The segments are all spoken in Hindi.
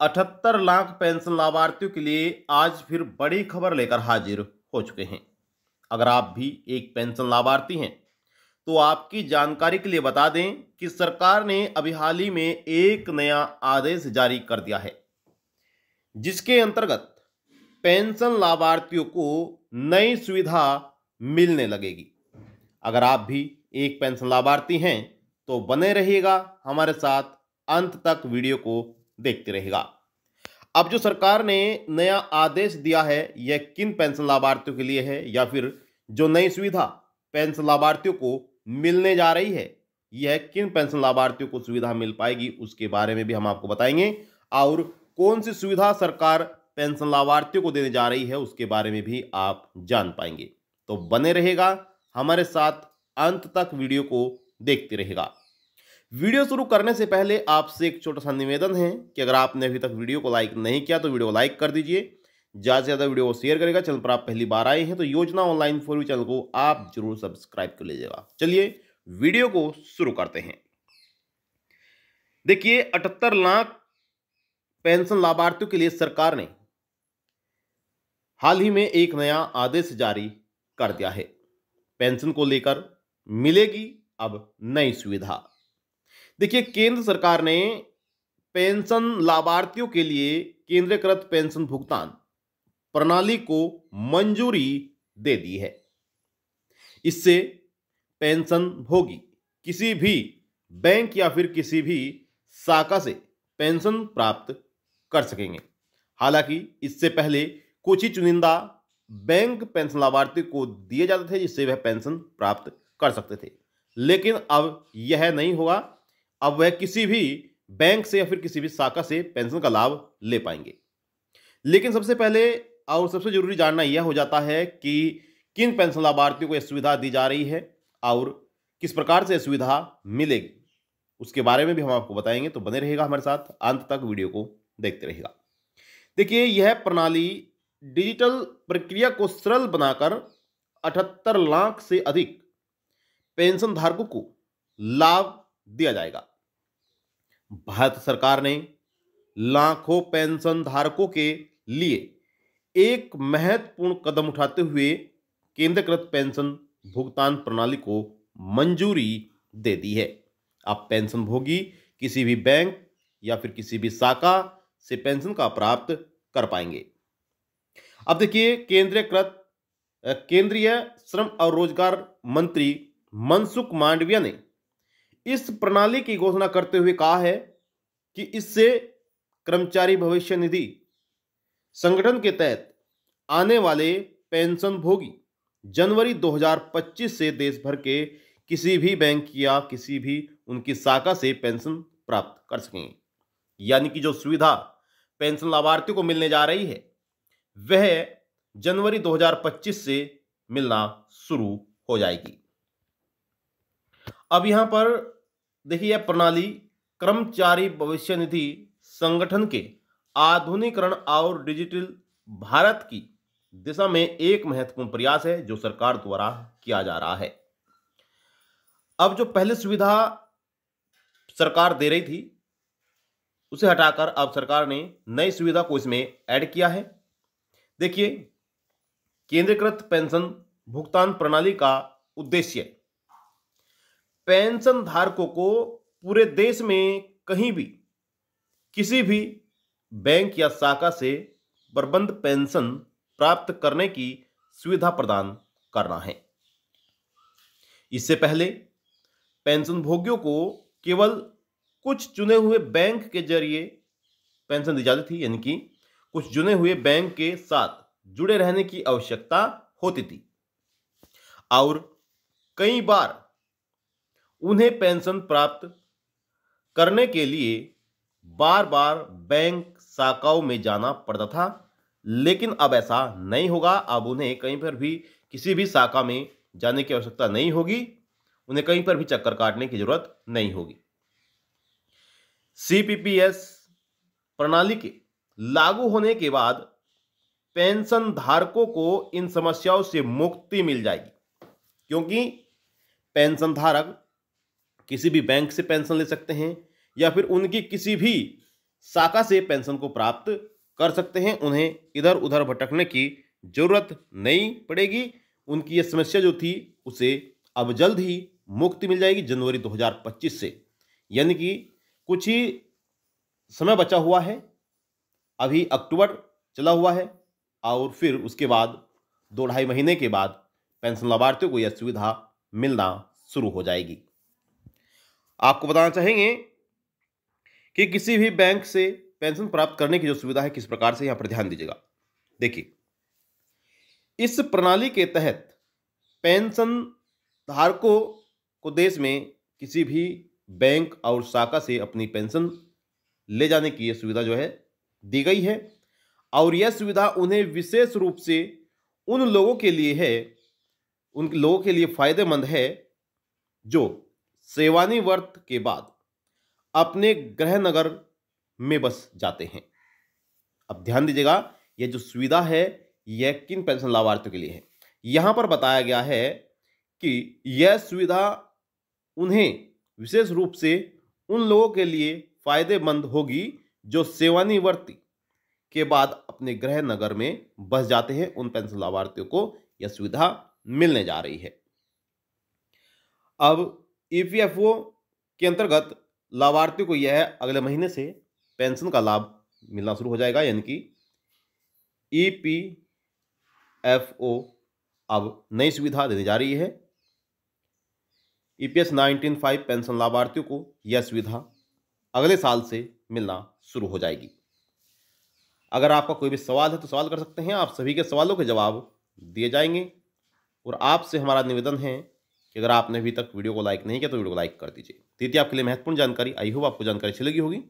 78 लाख पेंशन लाभार्थियों के लिए आज फिर बड़ी खबर लेकर हाजिर हो चुके हैं। अगर आप भी एक पेंशन लाभार्थी हैं तो आपकी जानकारी के लिए बता दें कि सरकार ने अभी हाल ही में एक नया आदेश जारी कर दिया है, जिसके अंतर्गत पेंशन लाभार्थियों को नई सुविधा मिलने लगेगी। अगर आप भी एक पेंशन लाभार्थी हैं तो बने रहिएगा हमारे साथ, अंत तक वीडियो को देखते रहेगा। अब जो सरकार ने नया आदेश दिया है यह किन पेंशन लाभार्थियों के लिए है, या फिर जो नई सुविधा पेंशन लाभार्थियों को मिलने जा रही है यह किन पेंशन लाभार्थियों को सुविधा मिल पाएगी, उसके बारे में भी हम आपको बताएंगे। और कौन सी सुविधा सरकार पेंशन लाभार्थियों को देने जा रही है उसके बारे में भी आप जान पाएंगे। तो बने रहेगा हमारे साथ, अंत तक वीडियो को देखते रहेगा। वीडियो शुरू करने से पहले आपसे एक छोटा सा निवेदन है कि अगर आपने अभी तक वीडियो को लाइक नहीं किया तो वीडियो को लाइक कर दीजिए, ज़्यादा से ज़्यादा वीडियो को शेयर करेगा। चैनल पर आप पहली बार आए हैं तो योजना ऑनलाइन फॉर यू चैनल को आप जरूर सब्सक्राइब कर लीजिएगा। चलिए वीडियो को शुरू करते हैं। देखिए, 78 लाख पेंशन लाभार्थियों के लिए सरकार ने हाल ही में एक नया आदेश जारी कर दिया है। पेंशन को लेकर मिलेगी अब नई सुविधा। देखिए, केंद्र सरकार ने पेंशन लाभार्थियों के लिए केंद्रीकृत पेंशन भुगतान प्रणाली को मंजूरी दे दी है। इससे पेंशन भोगी किसी भी बैंक या फिर किसी भी शाखा से पेंशन प्राप्त कर सकेंगे। हालांकि इससे पहले कुछ ही चुनिंदा बैंक पेंशन लाभार्थी को दिए जाते थे जिससे वह पेंशन प्राप्त कर सकते थे, लेकिन अब यह नहीं होगा। अब वह किसी भी बैंक से या फिर किसी भी शाखा से पेंशन का लाभ ले पाएंगे। लेकिन सबसे पहले और सबसे जरूरी जानना यह हो जाता है कि किन पेंशन लाभार्थियों को यह सुविधा दी जा रही है और किस प्रकार से यह सुविधा मिलेगी, उसके बारे में भी हम आपको बताएंगे। तो बने रहेगा हमारे साथ, अंत तक वीडियो को देखते रहेगा। देखिए, यह प्रणाली डिजिटल प्रक्रिया को सरल बनाकर 78 लाख से अधिक पेंशन धारकों को लाभ दिया जाएगा। भारत सरकार ने लाखों पेंशन धारकों के लिए एक महत्वपूर्ण कदम उठाते हुए केंद्रीकृत पेंशन भुगतान प्रणाली को मंजूरी दे दी है। अब पेंशन भोगी किसी भी बैंक या फिर किसी भी शाखा से पेंशन का प्राप्त कर पाएंगे। अब देखिए, केंद्रीय श्रम और रोजगार मंत्री मनसुख मांडविया ने इस प्रणाली की घोषणा करते हुए कहा है कि इससे कर्मचारी भविष्य निधि संगठन के तहत आने वाले पेंशन भोगी जनवरी 2025 से देश भर के किसी भी बैंक या किसी भी उनकी शाखा से पेंशन प्राप्त कर सकेंगे। यानी कि जो सुविधा पेंशन लाभार्थियों को मिलने जा रही है वह जनवरी 2025 से मिलना शुरू हो जाएगी। अब यहां पर देखिए, यह प्रणाली कर्मचारी भविष्य निधि संगठन के आधुनिकीकरण और डिजिटल भारत की दिशा में एक महत्वपूर्ण प्रयास है जो सरकार द्वारा किया जा रहा है। अब जो पहले सुविधा सरकार दे रही थी उसे हटाकर अब सरकार ने नई सुविधा को इसमें ऐड किया है। देखिए, केंद्रीकृत पेंशन भुगतान प्रणाली का उद्देश्य पेंशन धारकों को पूरे देश में कहीं भी किसी भी बैंक या शाखा से प्रबंध पेंशन प्राप्त करने की सुविधा प्रदान करना है। इससे पहले पेंशन भोगियों को केवल कुछ चुने हुए बैंक के जरिए पेंशन दी जाती थी, यानी कि कुछ चुने हुए बैंक के साथ जुड़े रहने की आवश्यकता होती थी और कई बार उन्हें पेंशन प्राप्त करने के लिए बार बार बैंक शाखाओं में जाना पड़ता था। लेकिन अब ऐसा नहीं होगा। अब उन्हें कहीं पर भी किसी भी शाखा में जाने की आवश्यकता नहीं होगी, उन्हें कहीं पर भी चक्कर काटने की जरूरत नहीं होगी। सीपीपीएस प्रणाली के लागू होने के बाद पेंशन धारकों को इन समस्याओं से मुक्ति मिल जाएगी, क्योंकि पेंशन धारक किसी भी बैंक से पेंशन ले सकते हैं या फिर उनकी किसी भी शाखा से पेंशन को प्राप्त कर सकते हैं। उन्हें इधर उधर भटकने की जरूरत नहीं पड़ेगी। उनकी ये समस्या जो थी उसे अब जल्द ही मुक्ति मिल जाएगी जनवरी 2025 से, यानी कि कुछ ही समय बचा हुआ है। अभी अक्टूबर चला हुआ है और फिर उसके बाद 2-2.5 महीने के बाद पेंशन लाभार्थियों को यह सुविधा मिलना शुरू हो जाएगी। आपको बताना चाहेंगे कि किसी भी बैंक से पेंशन प्राप्त करने की जो सुविधा है किस प्रकार से, यहां पर ध्यान दीजिएगा। देखिए, इस प्रणाली के तहत पेंशन धारकों को देश में किसी भी बैंक और शाखा से अपनी पेंशन ले जाने की यह सुविधा जो है दी गई है। और यह सुविधा उन्हें विशेष रूप से उन लोगों के लिए है, उन लोगों के लिए फायदेमंद है जो सेवानिवृत्त के बाद अपने गृह नगर में बस जाते हैं। अब ध्यान दीजिएगा, यह जो सुविधा है यह किन पेंशन लाभार्थियों के लिए है। यहां पर बताया गया है कि यह सुविधा उन्हें विशेष रूप से उन लोगों के लिए फायदेमंद होगी जो सेवानिवृत्ति के बाद अपने गृह नगर में बस जाते हैं। उन पेंशन लाभार्थियों को यह सुविधा मिलने जा रही है। अब ईपीएफओ के अंतर्गत लाभार्थियों को यह अगले महीने से पेंशन का लाभ मिलना शुरू हो जाएगा, यानी कि ईपीएफओ अब नई सुविधा देने जा रही है। ईपीएस 19(5) पेंशन लाभार्थियों को यह सुविधा अगले साल से मिलना शुरू हो जाएगी। अगर आपका कोई भी सवाल है तो सवाल कर सकते हैं, आप सभी के सवालों के जवाब दिए जाएंगे। और आपसे हमारा निवेदन है कि अगर आपने अभी तक वीडियो को लाइक नहीं किया तो वीडियो को लाइक कर दीजिए। देती आपके लिए महत्वपूर्ण जानकारी, आई होप आपको जानकारी अच्छी लगी होगी।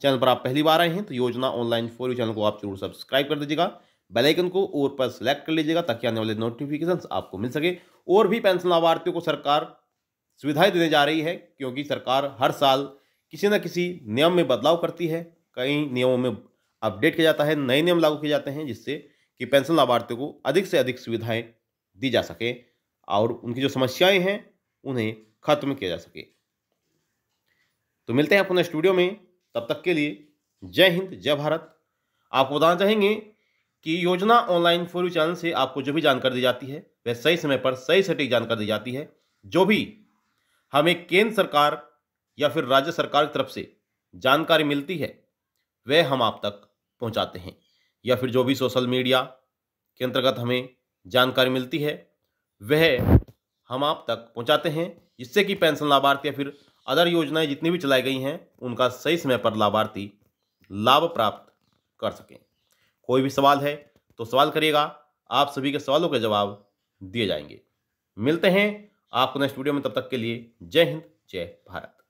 चैनल पर आप पहली बार आए हैं तो योजना ऑनलाइन फॉर यू चैनल को आप जरूर सब्सक्राइब कर दीजिएगा। बेल आइकन को और पर सेलेक्ट कर लीजिएगा ताकि आने वाले नोटिफिकेशंस आपको मिल सके। और भी पेंशन लाभार्थियों को सरकार सुविधाएं देने जा रही है, क्योंकि सरकार हर साल किसी न किसी नियम में बदलाव करती है। कई नियमों में अपडेट किया जाता है, नए नियम लागू किए जाते हैं, जिससे कि पेंशन लाभार्थियों को अधिक से अधिक सुविधाएं दी जा सके और उनकी जो समस्याएं हैं उन्हें खत्म किया जा सके। तो मिलते हैं आपको नेक्स्ट वीडियो में, तब तक के लिए जय हिंद, जय भारत। आपको बताना चाहेंगे कि योजना ऑनलाइन फॉर यू चैनल से आपको जो भी जानकारी दी जाती है वह सही समय पर सही सटीक जानकारी दी जाती है। जो भी हमें केंद्र सरकार या फिर राज्य सरकार की तरफ से जानकारी मिलती है वह हम आप तक पहुंचाते हैं, या फिर जो भी सोशल मीडिया के अंतर्गत हमें जानकारी मिलती है वह हम आप तक पहुंचाते हैं, जिससे कि पेंशन लाभार्थी या फिर अदर योजनाएं जितनी भी चलाई गई हैं उनका सही समय पर लाभार्थी लाभ प्राप्त कर सकें। कोई भी सवाल है तो सवाल करिएगा, आप सभी के सवालों के जवाब दिए जाएंगे। मिलते हैं आपको नेक्स्ट वीडियो में, तब तक के लिए जय हिंद, जय भारत।